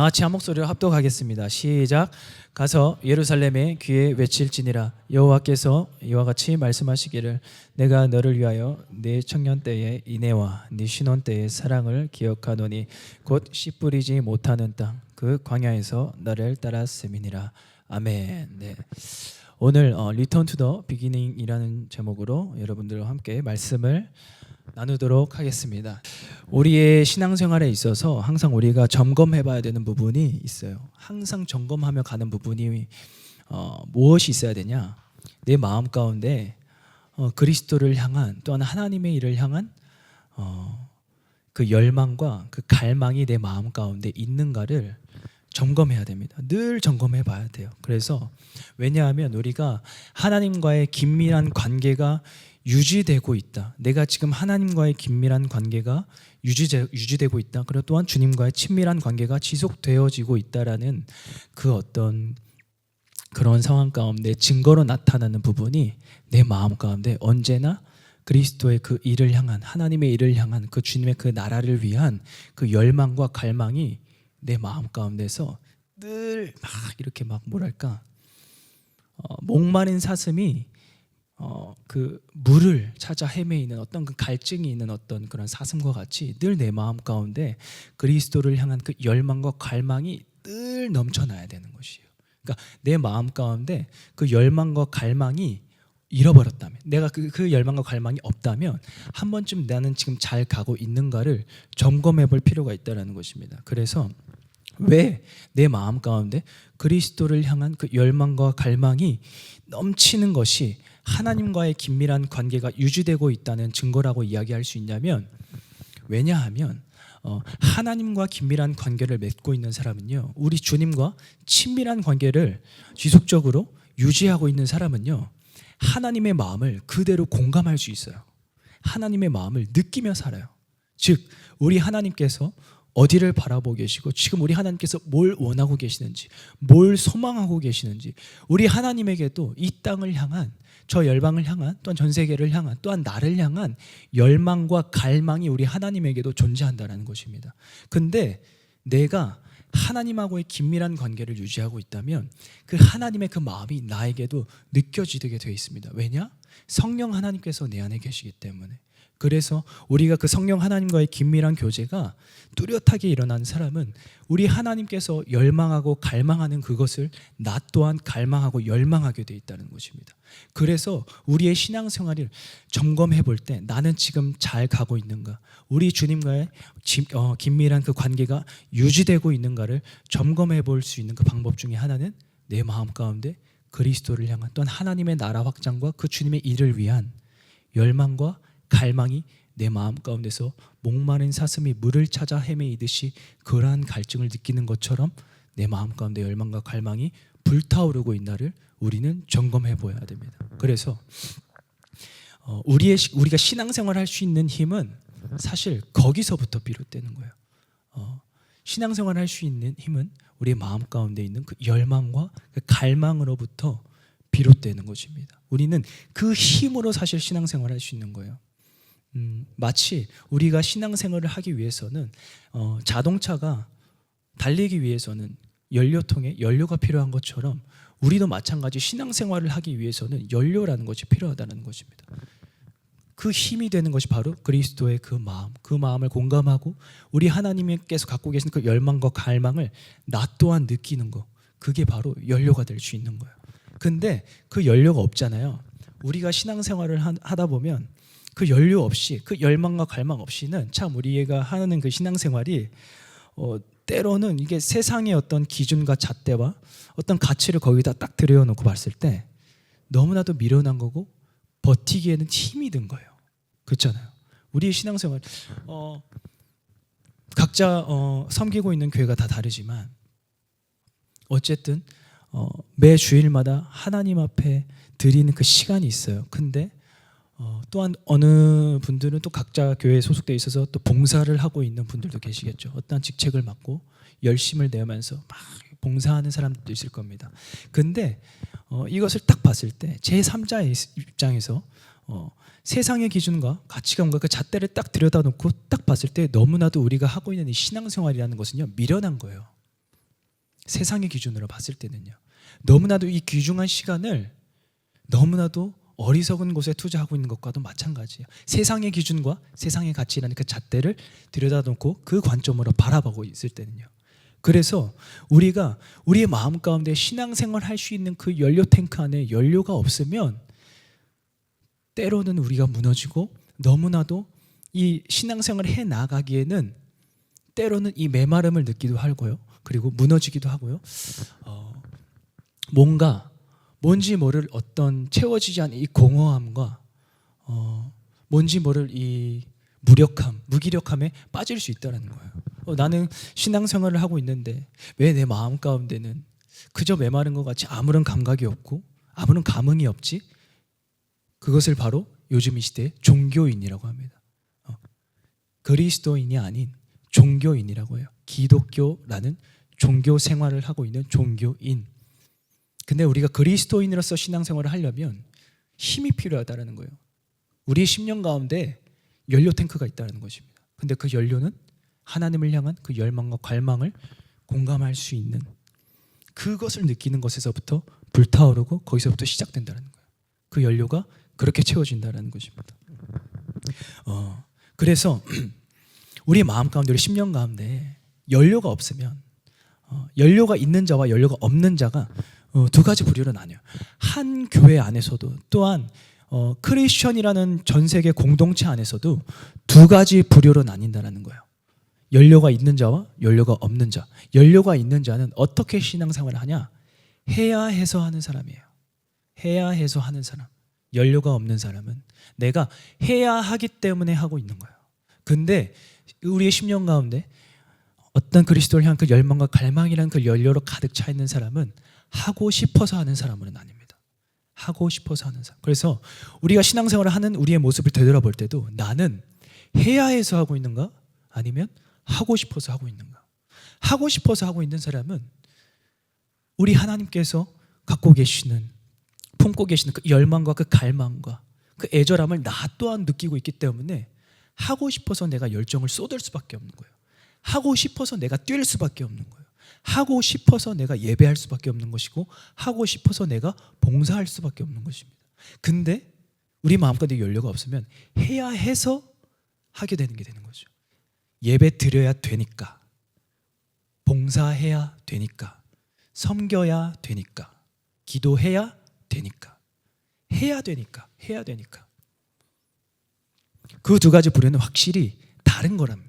다 같이 한 목소리로 합독하겠습니다. 시작. 가서 예루살렘에 귀에 외칠지니라. 여호와께서 이와 같이 말씀하시기를 내가 너를 위하여 네 청년 때의 인애와 네 신혼 때의 사랑을 기억하노니 곧 씨 뿌리지 못하는 땅 그 광야에서 너를 따랐음이니라. 아멘. 네. 오늘 Return to the Beginning이라는 제목으로 여러분들과 함께 말씀을 나누도록 하겠습니다. 우리의 신앙생활에 있어서 항상 우리가 점검해봐야 되는 부분이 있어요. 항상 점검하며 가는 부분이 무엇이 있어야 되냐? 내 마음 가운데 그리스도를 향한 또한 하나님의 일을 향한 그 열망과 그 갈망이 내 마음 가운데 있는가를 점검해야 됩니다. 늘 점검해 봐야 돼요. 그래서 왜냐하면 우리가 하나님과의 긴밀한 관계가 유지되고 있다. 내가 지금 하나님과의 긴밀한 관계가 유지되고 있다. 그리고 또한 주님과의 친밀한 관계가 지속되어지고 있다라는 그 어떤 그런 상황 가운데 증거로 나타나는 부분이 내 마음 가운데 언제나 그리스도의 그 일을 향한 하나님의 일을 향한 그 주님의 그 나라를 위한 그 열망과 갈망이 내 마음 가운데서 늘 막 이렇게 막 뭐랄까 목마른 사슴이 그 물을 찾아 헤매이는 어떤 그 갈증이 있는 어떤 그런 사슴과 같이 늘 내 마음 가운데 그리스도를 향한 그 열망과 갈망이 늘 넘쳐나야 되는 것이에요. 그러니까 내 마음 가운데 그 열망과 갈망이 잃어버렸다면, 내가 그 열망과 갈망이 없다면 한 번쯤 나는 지금 잘 가고 있는가를 점검해 볼 필요가 있다는 것입니다. 그래서 왜 내 마음 가운데 그리스도를 향한 그 열망과 갈망이 넘치는 것이 하나님과의 긴밀한 관계가 유지되고 있다는 증거라고 이야기할 수 있냐면, 왜냐하면 하나님과 긴밀한 관계를 맺고 있는 사람은요, 우리 주님과 친밀한 관계를 지속적으로 유지하고 있는 사람은요, 하나님의 마음을 그대로 공감할 수 있어요. 하나님의 마음을 느끼며 살아요. 즉 우리 하나님께서 어디를 바라보고 계시고 지금 우리 하나님께서 뭘 원하고 계시는지, 뭘 소망하고 계시는지, 우리 하나님에게도 이 땅을 향한, 저 열방을 향한, 또한 전 세계를 향한, 또한 나를 향한 열망과 갈망이 우리 하나님에게도 존재한다는 것입니다. 근데 내가 하나님하고의 긴밀한 관계를 유지하고 있다면 그 하나님의 그 마음이 나에게도 느껴지게 되어 있습니다. 왜냐? 성령 하나님께서 내 안에 계시기 때문에. 그래서 우리가 그 성령 하나님과의 긴밀한 교제가 뚜렷하게 일어난 사람은 우리 하나님께서 열망하고 갈망하는 그것을 나 또한 갈망하고 열망하게 되어 있다는 것입니다. 그래서 우리의 신앙생활을 점검해 볼 때 나는 지금 잘 가고 있는가, 우리 주님과의 긴밀한 그 관계가 유지되고 있는가를 점검해 볼 수 있는 그 방법 중에 하나는 내 마음 가운데 그리스도를 향한, 또한 하나님의 나라 확장과 그 주님의 일을 위한 열망과 갈망이 내 마음 가운데서 목마른 사슴이 물을 찾아 헤매이듯이 그러한 갈증을 느끼는 것처럼 내 마음 가운데 열망과 갈망이 불타오르고 있나를 우리는 점검해 보아야 됩니다. 그래서 우리가 신앙생활할 수 있는 힘은 사실 거기서부터 비롯되는 거예요. 신앙생활할 수 있는 힘은 우리의 마음 가운데 있는 그 열망과 그 갈망으로부터 비롯되는 것입니다. 우리는 그 힘으로 사실 신앙생활할 수 있는 거예요. 마치 우리가 신앙생활을 하기 위해서는 자동차가 달리기 위해서는 연료통에 연료가 필요한 것처럼 우리도 마찬가지 신앙생활을 하기 위해서는 연료라는 것이 필요하다는 것입니다. 그 힘이 되는 것이 바로 그리스도의 그 마음을 공감하고 우리 하나님께서 갖고 계신 그 열망과 갈망을 나 또한 느끼는 것, 그게 바로 연료가 될 수 있는 거예요. 근데 그 연료가 없잖아요. 우리가 신앙생활을 하다 보면 그 연료 없이, 그 열망과 갈망 없이는 참 우리가 하는 그 신앙생활이 때로는 이게 세상의 어떤 기준과 잣대와 어떤 가치를 거기다 딱 들여놓고 봤을 때 너무나도 미련한 거고 버티기에는 힘이 든 거예요. 그렇잖아요. 우리의 신앙생활 각자 섬기고 있는 교회가 다 다르지만 어쨌든 매 주일마다 하나님 앞에 드리는 그 시간이 있어요. 근데 또한 어느 분들은 또 각자 교회에 소속되어 있어서 또 봉사를 하고 있는 분들도 계시겠죠. 어떤 직책을 맡고 열심을 내면서 막 봉사하는 사람들도 있을 겁니다. 근데 이것을 딱 봤을 때 제3자의 입장에서 세상의 기준과 가치관과 그 잣대를 딱 들여다놓고 딱 봤을 때 너무나도 우리가 하고 있는 이 신앙생활이라는 것은요, 미련한 거예요. 세상의 기준으로 봤을 때는요. 너무나도 이 귀중한 시간을 너무나도 어리석은 곳에 투자하고 있는 것과도 마찬가지예요. 세상의 기준과 세상의 가치라는 그 잣대를 들여다놓고 그 관점으로 바라보고 있을 때는요. 그래서 우리가 우리의 마음 가운데 신앙생활 할 수 있는 그 연료 탱크 안에 연료가 없으면 때로는 우리가 무너지고, 너무나도 이 신앙생활을 해 나가기에는 때로는 이 메마름을 느끼기도 하고요. 그리고 무너지기도 하고요. 뭔지 모를 어떤 채워지지 않은 이 공허함과 뭔지 모를 이 무기력함에 빠질 수 있다는 거예요. 나는 신앙생활을 하고 있는데 왜 내 마음 가운데는 그저 메마른 것 같이 아무런 감각이 없고 아무런 감흥이 없지? 그것을 바로 요즘 이 시대의 종교인이라고 합니다. 그리스도인이 아닌 종교인이라고 해요. 기독교라는 종교 생활을 하고 있는 종교인. 근데 우리가 그리스도인으로서 신앙생활을 하려면 힘이 필요하다는 거예요. 우리의 심령 가운데 연료 탱크가 있다는 것입니다. 근데 그 연료는 하나님을 향한 그 열망과 갈망을 공감할 수 있는, 그것을 느끼는 것에서부터 불타오르고 거기서부터 시작된다는 거예요. 그 연료가 그렇게 채워진다는 것입니다. 그래서 우리 마음 가운데, 우리 심령 가운데 연료가 없으면, 연료가 있는 자와 연료가 없는 자가 두 가지 부류로 나뉘어요. 한 교회 안에서도, 또한 크리스천이라는 전 세계 공동체 안에서도 두 가지 부류로 나뉜다는 거예요. 연료가 있는 자와 연료가 없는 자. 연료가 있는 자는 어떻게 신앙생활을 하냐? 해야 해서 하는 사람이에요. 해야 해서 하는 사람. 연료가 없는 사람은 내가 해야 하기 때문에 하고 있는 거예요. 근데 우리의 심령 가운데 어떤 그리스도를 향한 그 열망과 갈망이라는 그 연료로 가득 차 있는 사람은 하고 싶어서 하는 사람으로 나뉩니다. 하고 싶어서 하는 사람. 그래서 우리가 신앙생활을 하는 우리의 모습을 되돌아볼 때도 나는 해야 해서 하고 있는가? 아니면 하고 싶어서 하고 있는가? 하고 싶어서 하고 있는 사람은 우리 하나님께서 갖고 계시는, 품고 계시는 그 열망과 그 갈망과 그 애절함을 나 또한 느끼고 있기 때문에 하고 싶어서 내가 열정을 쏟을 수밖에 없는 거예요. 하고 싶어서 내가 뛸 수밖에 없는 거예요. 하고 싶어서 내가 예배할 수밖에 없는 것이고, 하고 싶어서 내가 봉사할 수밖에 없는 것입니다. 근데 우리 마음가운데 연료가 없으면 해야 해서 하게 되는 게 되는 거죠. 예배 드려야 되니까, 봉사해야 되니까, 섬겨야 되니까, 기도해야 되니까, 해야 되니까. 그 두 가지 부류는 확실히 다른 거라는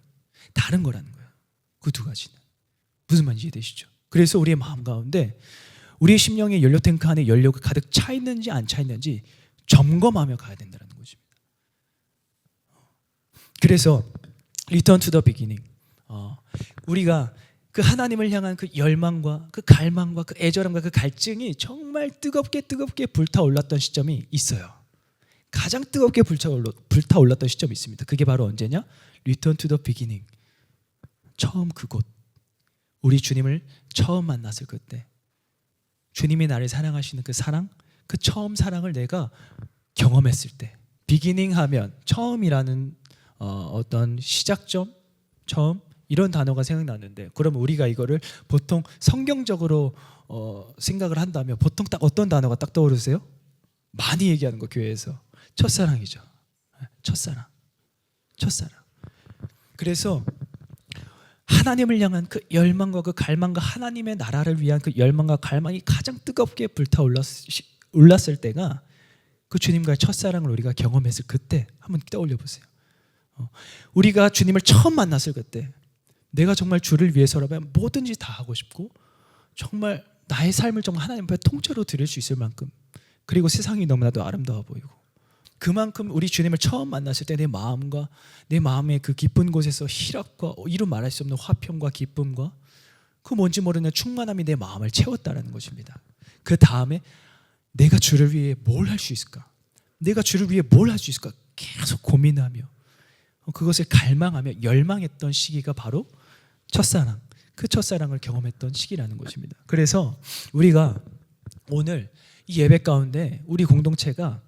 거예요. 그 두 가지는. 무슨 말인지 이해되시죠? 그래서 우리의 마음 가운데 우리의 심령의 연료 탱크 안에 연료가 가득 차 있는지 안 차 있는지 점검하며 가야 된다는 것입니다. 그래서 Return to the beginning. 우리가 그 하나님을 향한 그 열망과 그 갈망과 그 애절함과 그 갈증이 정말 뜨겁게 불타올랐던 시점이 있어요. 가장 뜨겁게 불타올랐던 시점이 있습니다. 그게 바로 언제냐? Return to the beginning. 처음 그곳. 우리 주님을 처음 만났을 그때, 주님이 나를 사랑하시는 그 사랑, 그 처음 사랑을 내가 경험했을 때, 비기닝 하면 처음이라는 어떤 시작점, 처음, 이런 단어가 생각나는데, 그러면 우리가 이거를 보통 성경적으로 생각을 한다면 보통 딱 어떤 단어가 딱 떠오르세요? 많이 얘기하는 거, 교회에서 첫사랑이죠. 첫사랑. 그래서 하나님을 향한 그 열망과 그 갈망과 하나님의 나라를 위한 그 열망과 갈망이 가장 뜨겁게 불타올랐을 때가 그 주님과의 첫사랑을 우리가 경험했을 그때 한번 떠올려 보세요. 우리가 주님을 처음 만났을 그때, 내가 정말 주를 위해서라면 뭐든지 다 하고 싶고, 정말 나의 삶을 정말 하나님 앞에 통째로 드릴 수 있을 만큼, 그리고 세상이 너무나도 아름다워 보이고, 그만큼 우리 주님을 처음 만났을 때 내 마음과 내 마음의 그 깊은 곳에서 희락과 이루 말할 수 없는 화평과 기쁨과 그 뭔지 모르는 충만함이 내 마음을 채웠다는 것입니다. 그 다음에 내가 주를 위해 뭘 할 수 있을까? 내가 주를 위해 뭘 할 수 있을까? 계속 고민하며 그것을 갈망하며 열망했던 시기가 바로 첫사랑, 그 첫사랑을 경험했던 시기라는 것입니다. 그래서 우리가 오늘 이 예배 가운데 우리 공동체가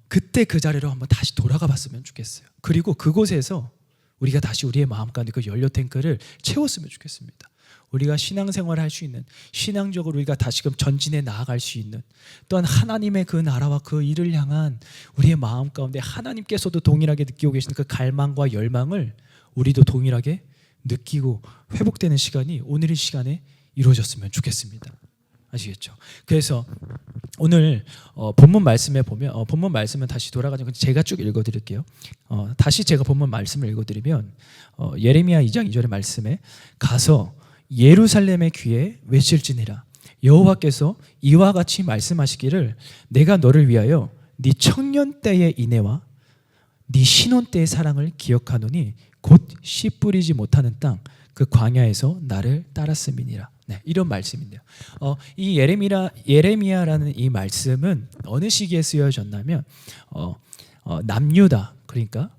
그때 그 자리로 한번 다시 돌아가 봤으면 좋겠어요. 그리고 그곳에서 우리가 다시 우리의 마음 가운데 그 연료 탱크를 채웠으면 좋겠습니다. 우리가 신앙생활을 할 수 있는, 신앙적으로 우리가 다시금 전진해 나아갈 수 있는, 또한 하나님의 그 나라와 그 일을 향한 우리의 마음 가운데 하나님께서도 동일하게 느끼고 계시는 그 갈망과 열망을 우리도 동일하게 느끼고 회복되는 시간이 오늘 이 시간에 이루어졌으면 좋겠습니다. 아시겠죠? 그래서 오늘 본문 말씀에 보면 본문 말씀은 다시 돌아가서 제가 쭉 읽어드릴게요. 다시 제가 본문 말씀을 읽어드리면 예레미야 2장 2절의 말씀에 가서 예루살렘의 귀에 외칠지니라 여호와께서 이와 같이 말씀하시기를 내가 너를 위하여 네 청년 때의 인애와 네 신혼 때의 사랑을 기억하노니 곧 씨 뿌리지 못하는 땅 그 광야에서 나를 따랐음이니라. 네, 이런 말씀인데요. 이 예레미야라는 이 말씀은 어느 시기에 쓰여졌냐면 남유다, 그러니까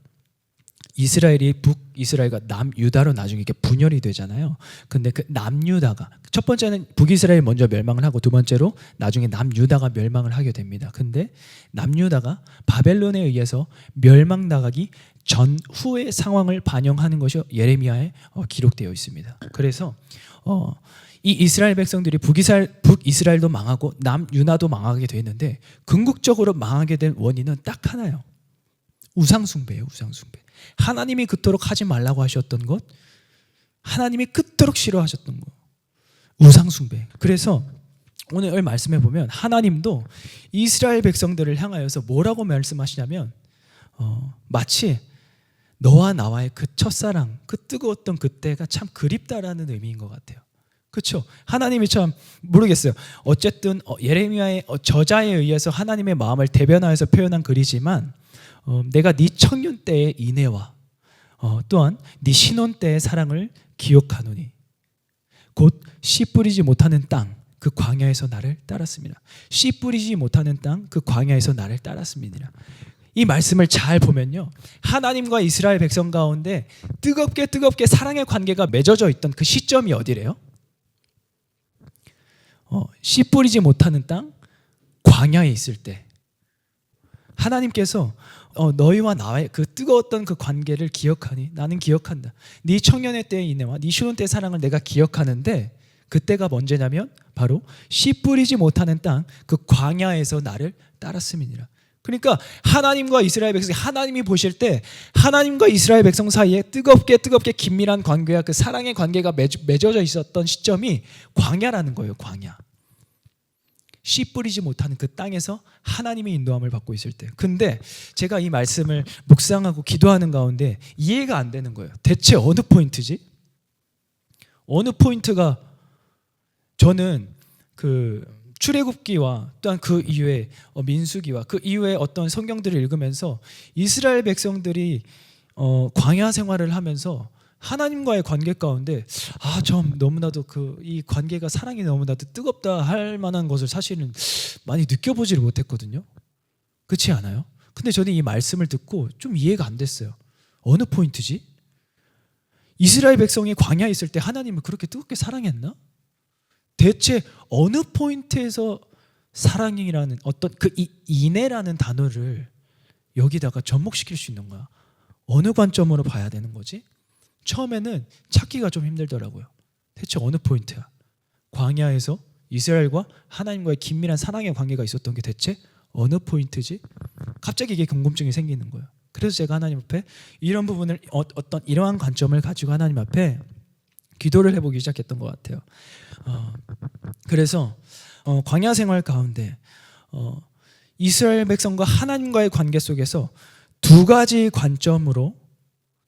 이스라엘이 북이스라엘과 남유다로 나중에 이렇게 분열이 되잖아요. 근데 그 남유다가 첫 번째는 북이스라엘이 먼저 멸망을 하고 두 번째로 나중에 남유다가 멸망을 하게 됩니다. 근데 남유다가 바벨론에 의해서 멸망당하기 전후의 상황을 반영하는 것이 예레미야에 기록되어 있습니다. 그래서 이 이스라엘 백성들이 북이스라엘도 망하고 남유다도 망하게 되는데 궁극적으로 망하게 된 원인은 딱 하나예요. 우상숭배예요. 우상숭배. 하나님이 그토록 하지 말라고 하셨던 것, 하나님이 그토록 싫어하셨던 것, 우상숭배. 그래서 오늘 말씀해 보면 하나님도 이스라엘 백성들을 향하여서 뭐라고 말씀하시냐면 마치 너와 나와의 그 첫사랑, 그 뜨거웠던 그때가 참 그립다라는 의미인 것 같아요. 그렇죠? 하나님이 참 모르겠어요. 어쨌든 예레미야의 저자에 의해서 하나님의 마음을 대변하여서 표현한 글이지만 내가 네 청년 때의 인애와 또한 네 신혼 때의 사랑을 기억하노니 곧 씨 뿌리지 못하는 땅 그 광야에서 나를 따랐습니다. 씨 뿌리지 못하는 땅 그 광야에서 나를 따랐습니다. 이 말씀을 잘 보면요, 하나님과 이스라엘 백성 가운데 뜨겁게 사랑의 관계가 맺어져 있던 그 시점이 어디래요? 씨 뿌리지 못하는 땅 광야에 있을 때 하나님께서 너희와 나의 그 뜨거웠던 그 관계를 기억하니 나는 기억한다. 네 청년의 때의 인애와 네 신혼 때의 사랑을 내가 기억하는데 그때가 언제냐면 바로 씨 뿌리지 못하는 땅 그 광야에서 나를 따랐음이니라. 그러니까 하나님과 이스라엘 백성이 하나님이 보실 때 하나님과 이스라엘 백성 사이에 뜨겁게 긴밀한 관계와 그 사랑의 관계가 맺어져 있었던 시점이 광야라는 거예요. 광야. 씨 뿌리지 못하는 그 땅에서 하나님의 인도함을 받고 있을 때. 근데 제가 이 말씀을 묵상하고 기도하는 가운데 이해가 안 되는 거예요. 대체 어느 포인트지? 어느 포인트가 저는 그 출애굽기와 또한 그 이후에 민수기와 그 이후에 어떤 성경들을 읽으면서 이스라엘 백성들이 광야 생활을 하면서 하나님과의 관계 가운데 좀 너무나도 이 관계가 사랑이 너무나도 뜨겁다 할 만한 것을 사실은 많이 느껴보지를 못했거든요. 그렇지 않아요? 근데 저는 이 말씀을 듣고 좀 이해가 안 됐어요. 어느 포인트지? 이스라엘 백성이 광야에 있을 때 하나님을 그렇게 뜨겁게 사랑했나? 대체 어느 포인트에서 사랑이라는 어떤 그 인애라는 단어를 여기다가 접목시킬 수 있는 거야? 어느 관점으로 봐야 되는 거지? 처음에는 찾기가 좀 힘들더라고요. 대체 어느 포인트야? 광야에서 이스라엘과 하나님과의 긴밀한 사랑의 관계가 있었던 게 대체 어느 포인트지? 갑자기 이게 궁금증이 생기는 거예요. 그래서 제가 하나님 앞에 이런 부분을 어떤 이러한 관점을 가지고 하나님 앞에 기도를 해보기 시작했던 것 같아요. 그래서 광야 생활 가운데 이스라엘 백성과 하나님과의 관계 속에서 두 가지 관점으로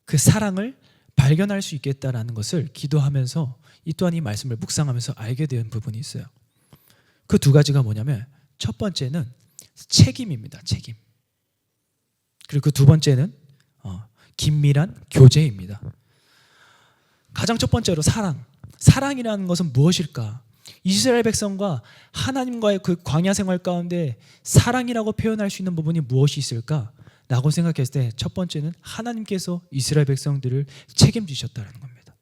그 사랑을 발견할 수 있겠다라는 것을 기도하면서 이 또한 이 말씀을 묵상하면서 알게 된 부분이 있어요. 그 두 가지가 뭐냐면 첫 번째는 책임입니다. 책임. 그리고 그 두 번째는 긴밀한 교제입니다. 가장 첫 번째로 사랑이라는 것은 무엇일까? 이스라엘 백성과 하나님과의 그 광야 생활 가운데 사랑이라고 표현할 수 있는 부분이 무엇이 있을까? 라고 생각했을 때 첫 번째는 하나님께서 이스라엘 백성들을 책임지셨다는 겁니다.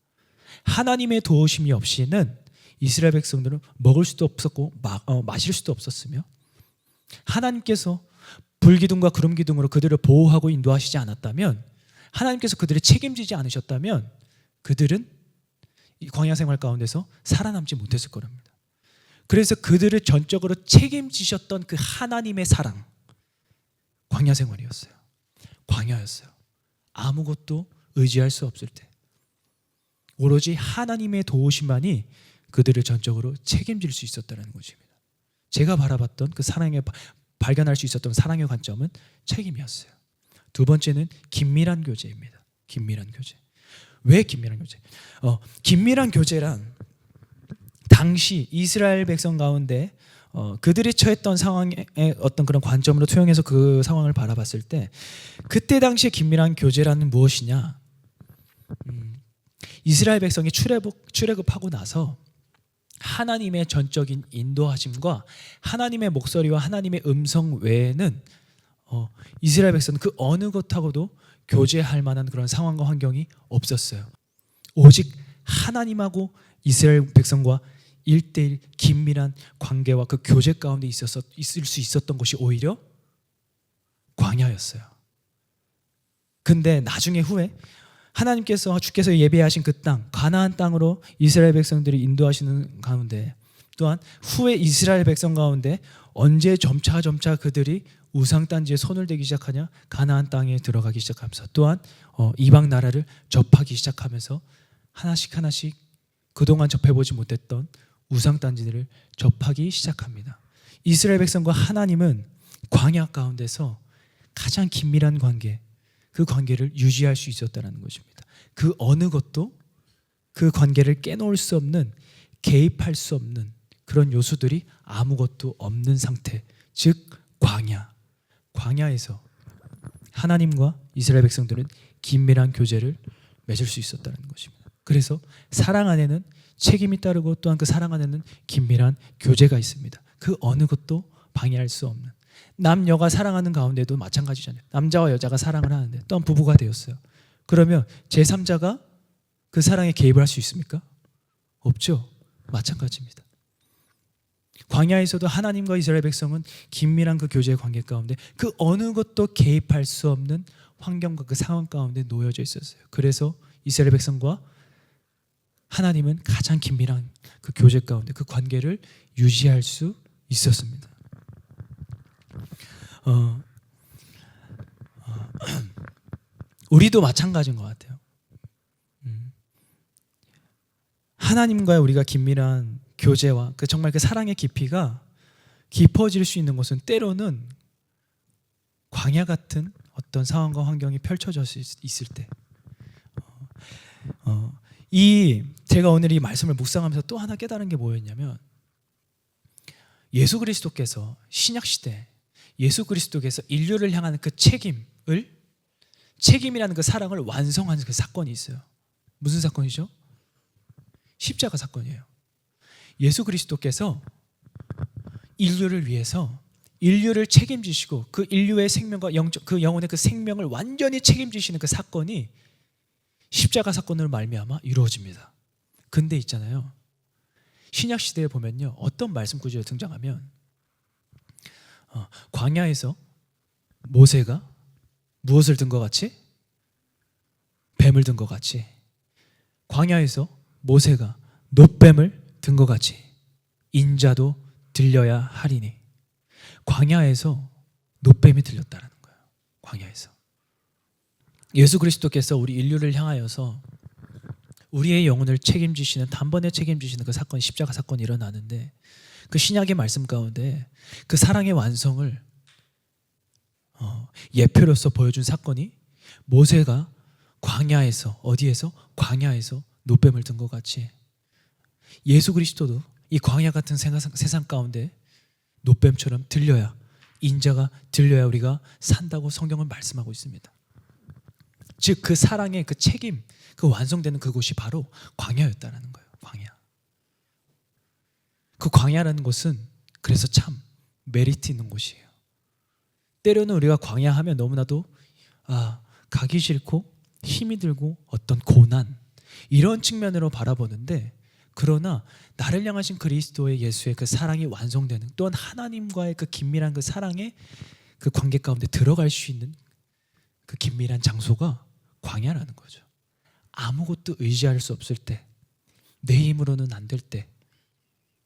하나님의 도우심이 없이는 이스라엘 백성들은 먹을 수도 없었고 마실 수도 없었으며 하나님께서 불기둥과 구름기둥으로 그들을 보호하고 인도하시지 않았다면 하나님께서 그들을 책임지지 않으셨다면 그들은 이 광야 생활 가운데서 살아남지 못했을 거랍니다. 그래서 그들을 전적으로 책임지셨던 그 하나님의 사랑, 광야 생활이었어요. 광야였어요. 아무것도 의지할 수 없을 때 오로지 하나님의 도우심만이 그들을 전적으로 책임질 수 있었다는 것입니다. 제가 바라봤던 그 사랑의 발견할 수 있었던 사랑의 관점은 책임이었어요. 두 번째는 긴밀한 교제입니다. 긴밀한 교제. 왜 긴밀한 교제? 긴밀한 교제란 당시 이스라엘 백성 가운데 그들이 처했던 상황의 어떤 그런 관점으로 투영해서 그 상황을 바라봤을 때 그때 당시에 긴밀한 교제라는 무엇이냐? 이스라엘 백성이 출애굽하고 나서 하나님의 전적인 인도하심과 하나님의 목소리와 하나님의 음성 외에는 이스라엘 백성은 그 어느 것하고도 교제할 만한 그런 상황과 환경이 없었어요. 오직 하나님하고 이스라엘 백성과 1:1 긴밀한 관계와 그 교제 가운데 있을 수 있었던 것이 오히려 광야였어요. 근데 나중에 후에 주께서 예배하신 그 땅, 가나안 땅으로 이스라엘 백성들이 인도하시는 가운데 또한 후에 이스라엘 백성 가운데 언제 점차 그들이 우상단지에 손을 대기 시작하냐? 가나안 땅에 들어가기 시작하면서 또한 이방 나라를 접하기 시작하면서 하나씩 그동안 접해보지 못했던 우상단지들을 접하기 시작합니다. 이스라엘 백성과 하나님은 광야 가운데서 가장 긴밀한 관계, 그 관계를 유지할 수 있었다는 것입니다. 그 어느 것도 그 관계를 깨놓을 수 없는, 개입할 수 없는 그런 요소들이 아무것도 없는 상태, 즉 광야에서 하나님과 이스라엘 백성들은 긴밀한 교제를 맺을 수 있었다는 것입니다. 그래서 사랑 안에는 책임이 따르고 또한 그 사랑 안에는 긴밀한 교제가 있습니다. 그 어느 것도 방해할 수 없는. 남녀가 사랑하는 가운데도 마찬가지잖아요. 남자와 여자가 사랑을 하는데 또한 부부가 되었어요. 그러면 제3자가 그 사랑에 개입을 할 수 있습니까? 없죠. 마찬가지입니다. 광야에서도 하나님과 이스라엘 백성은 긴밀한 그 교제의 관계 가운데 그 어느 것도 개입할 수 없는 환경과 그 상황 가운데 놓여져 있었어요. 그래서 이스라엘 백성과 하나님은 가장 긴밀한 그 교제 가운데 그 관계를 유지할 수 있었습니다. 우리도 마찬가지인 것 같아요. 하나님과의 우리가 긴밀한 교제와 정말 그 사랑의 깊이가 깊어질 수 있는 것은 때로는 광야 같은 어떤 상황과 환경이 펼쳐져 있을 때, 제가 오늘 이 말씀을 묵상하면서 또 하나 깨달은 게 뭐였냐면, 예수 그리스도께서 신약 시대 예수 그리스도께서 인류를 향하는 그 책임이라는 그 사랑을 완성하는 그 사건이 있어요. 무슨 사건이죠? 십자가 사건이에요. 예수 그리스도께서 인류를 위해서 인류를 책임지시고 그 인류의 생명과 그 영혼의 그 생명을 완전히 책임지시는 그 사건이 십자가 사건으로 말미암아 이루어집니다. 근데 있잖아요, 신약 시대에 보면요, 어떤 말씀 구조가 등장하면 광야에서 모세가 무엇을 든 것 같이? 뱀을 든 것 같이. 광야에서 모세가 놋뱀을 든 것 같이 인자도 들려야 하리니. 광야에서 놋뱀이 들렸다는 거예요. 광야에서 예수 그리스도께서 우리 인류를 향하여서 우리의 영혼을 책임지시는, 단번에 책임지시는 그 사건이 십자가 사건이 일어나는데, 그 신약의 말씀 가운데 그 사랑의 완성을 예표로서 보여준 사건이 모세가 광야에서, 어디에서? 광야에서 놋뱀을 든 것 같이 예수 그리스도도 이 광야 같은 세상 가운데 놋뱀처럼 들려야, 인자가 들려야 우리가 산다고 성경은 말씀하고 있습니다. 즉 그 사랑의 그 책임, 그 완성되는 그곳이 바로 광야였다는 거예요. 광야. 그 광야라는 곳은 그래서 참 메리트 있는 곳이에요. 때로는 우리가 광야하면 너무나도 가기 싫고 힘이 들고 어떤 고난, 이런 측면으로 바라보는데, 그러나 나를 향하신 그리스도의 예수의 그 사랑이 완성되는, 또한 하나님과의 그 긴밀한 그 사랑의 그 관계 가운데 들어갈 수 있는 그 긴밀한 장소가 광야라는 거죠. 아무것도 의지할 수 없을 때, 내 힘으로는 안 될 때,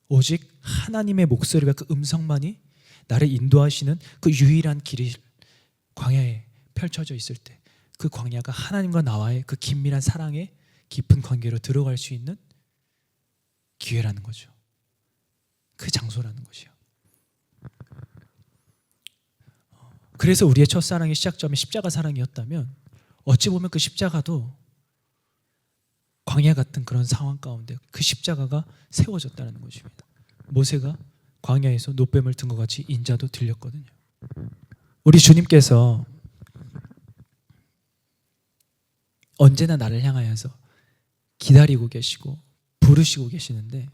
오직 하나님의 목소리가 그 음성만이 나를 인도하시는 그 유일한 길이 광야에 펼쳐져 있을 때, 그 광야가 하나님과 나와의 그 긴밀한 사랑의 깊은 관계로 들어갈 수 있는 기회라는 거죠. 그 장소라는 것이요. 그래서 우리의 첫사랑의 시작점이 십자가 사랑이었다면, 어찌 보면 그 십자가도 광야 같은 그런 상황 가운데 그 십자가가 세워졌다는 것입니다. 모세가 광야에서 노뱀을 든 것 같이 인자도 들렸거든요. 우리 주님께서 언제나 나를 향하여서 기다리고 계시고 부르시고 계시는데,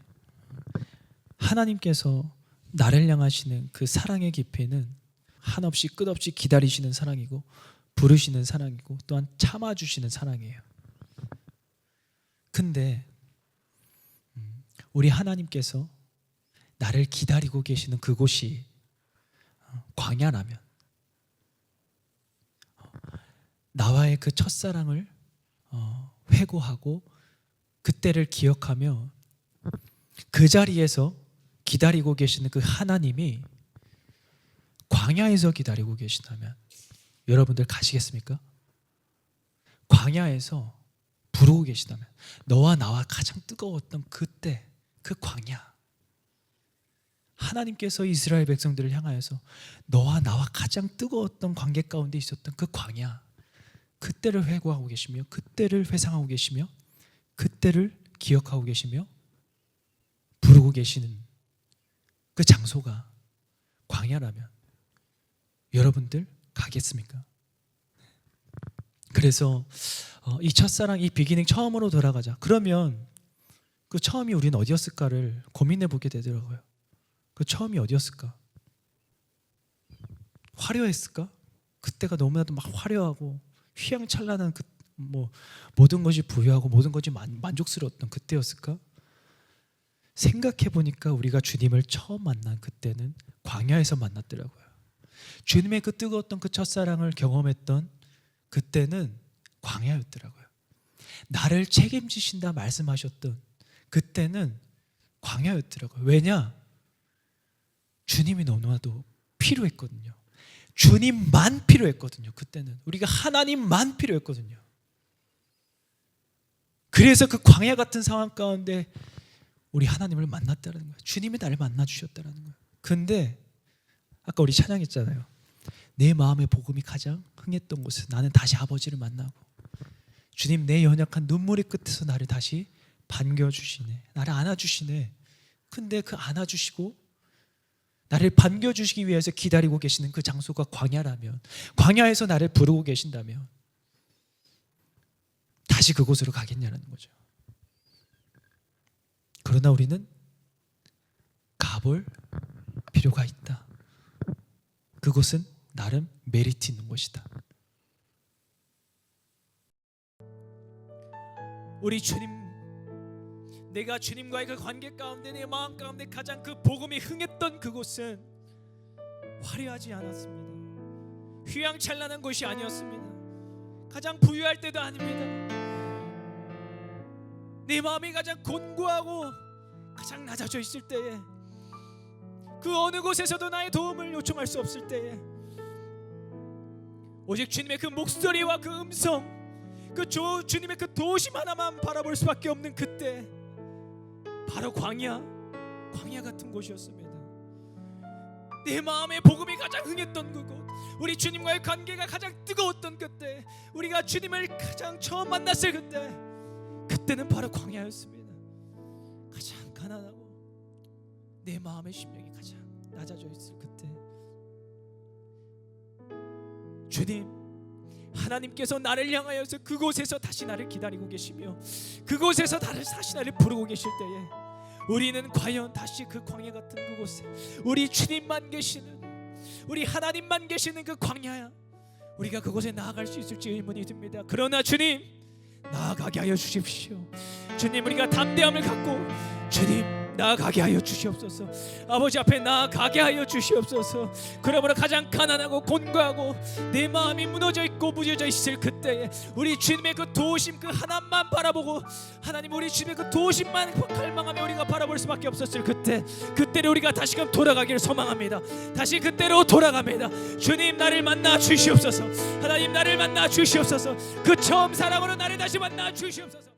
하나님께서 나를 향하시는 그 사랑의 깊이는 한없이 끝없이 기다리시는 사랑이고 부르시는 사랑이고 또한 참아주시는 사랑이에요. 근데 우리 하나님께서 나를 기다리고 계시는 그곳이 광야라면, 나와의 그 첫사랑을 회고하고 그때를 기억하며 그 자리에서 기다리고 계시는 그 하나님이 광야에서 기다리고 계시다면 여러분들 가시겠습니까? 광야에서 부르고 계시다면, 너와 나와 가장 뜨거웠던 그때, 그 광야, 하나님께서 이스라엘 백성들을 향하여서 너와 나와 가장 뜨거웠던 관계 가운데 있었던 그 광야, 그때를 회고하고 계시며 그때를 회상하고 계시며 그때를 기억하고 계시며 부르고 계시는 그 장소가 광야라면 여러분들 가겠습니까? 그래서 이 첫사랑, 이 비기닝 처음으로 돌아가자. 그러면 그 처음이 우리는 어디였을까를 고민해 보게 되더라고요. 그 처음이 어디였을까? 화려했을까? 그때가 너무나도 막 화려하고 휘황찬란한 그 모든 것이 부유하고 모든 것이 만족스러웠던 그때였을까? 생각해 보니까 우리가 주님을 처음 만난 그때는 광야에서 만났더라고요. 주님의 그 뜨거웠던 그 첫사랑을 경험했던 그때는 광야였더라고요. 나를 책임지신다 말씀하셨던 그때는 광야였더라고요. 왜냐? 주님이 너무나도 필요했거든요. 주님만 필요했거든요. 그때는 우리가 하나님만 필요했거든요. 그래서 그 광야 같은 상황 가운데 우리 하나님을 만났다는 거예요. 주님이 나를 만나 주셨다는 거예요. 근데 아까 우리 찬양했잖아요. 내 마음의 복음이 가장 흥했던 곳에서 나는 다시 아버지를 만나고, 주님 내 연약한 눈물의 끝에서 나를 다시 반겨주시네, 나를 안아주시네. 근데 그 안아주시고 나를 반겨주시기 위해서 기다리고 계시는 그 장소가 광야라면, 광야에서 나를 부르고 계신다면 다시 그곳으로 가겠냐는 거죠. 그러나 우리는 가볼 필요가 있다. 그곳은 나름 메리트 있는 곳이다. 우리 주님, 내가 주님과의 그 관계 가운데 내 마음 가운데 가장 그 복음이 흥했던 그곳은 화려하지 않았습니다. 휘황찬란한 곳이 아니었습니다. 가장 부유할 때도 아닙니다. 내 마음이 가장 곤고하고 가장 낮아져 있을 때에, 그 어느 곳에서도 나의 도움을 요청할 수 없을 때에 오직 주님의 그 목소리와 그 음성, 그 주님의 그 도심 하나만 바라볼 수밖에 없는 그때, 바로 광야 같은 곳이었습니다. 내 마음의 복음이 가장 흥했던 그곳, 우리 주님과의 관계가 가장 뜨거웠던 그때, 우리가 주님을 가장 처음 만났을 그때는 바로 광야였습니다. 가장 가난하고 내 마음의 심령이 가장 낮아져 있을 그때, 주님, 하나님께서 나를 향하여서 그곳에서 다시 나를 기다리고 계시며 그곳에서 다시 나를 부르고 계실 때에, 우리는 과연 다시 그 광야 같은 그곳에, 우리 주님만 계시는, 우리 하나님만 계시는 그 광야야, 우리가 그곳에 나아갈 수 있을지 의문이 듭니다. 그러나 주님, 나아가게 하여 주십시오. 주님, 우리가 담대함을 갖고 주님 나아가게 하여 주시옵소서. 아버지 앞에 나아가게 하여 주시옵소서. 그러므로 가장 가난하고 곤고하고 내 마음이 무너져 있고 무뎌져 있을 그때에 우리 주님의 그 도우심 그 하나만 바라보고 하나님 우리 주님의 그 도우심만 갈망하며 우리가 바라볼 수밖에 없었을 그때를 우리가 다시금 돌아가기를 소망합니다. 다시 그때로 돌아갑니다. 주님 나를 만나 주시옵소서. 하나님 나를 만나 주시옵소서. 그 처음 사랑으로 나를 다시 만나 주시옵소서.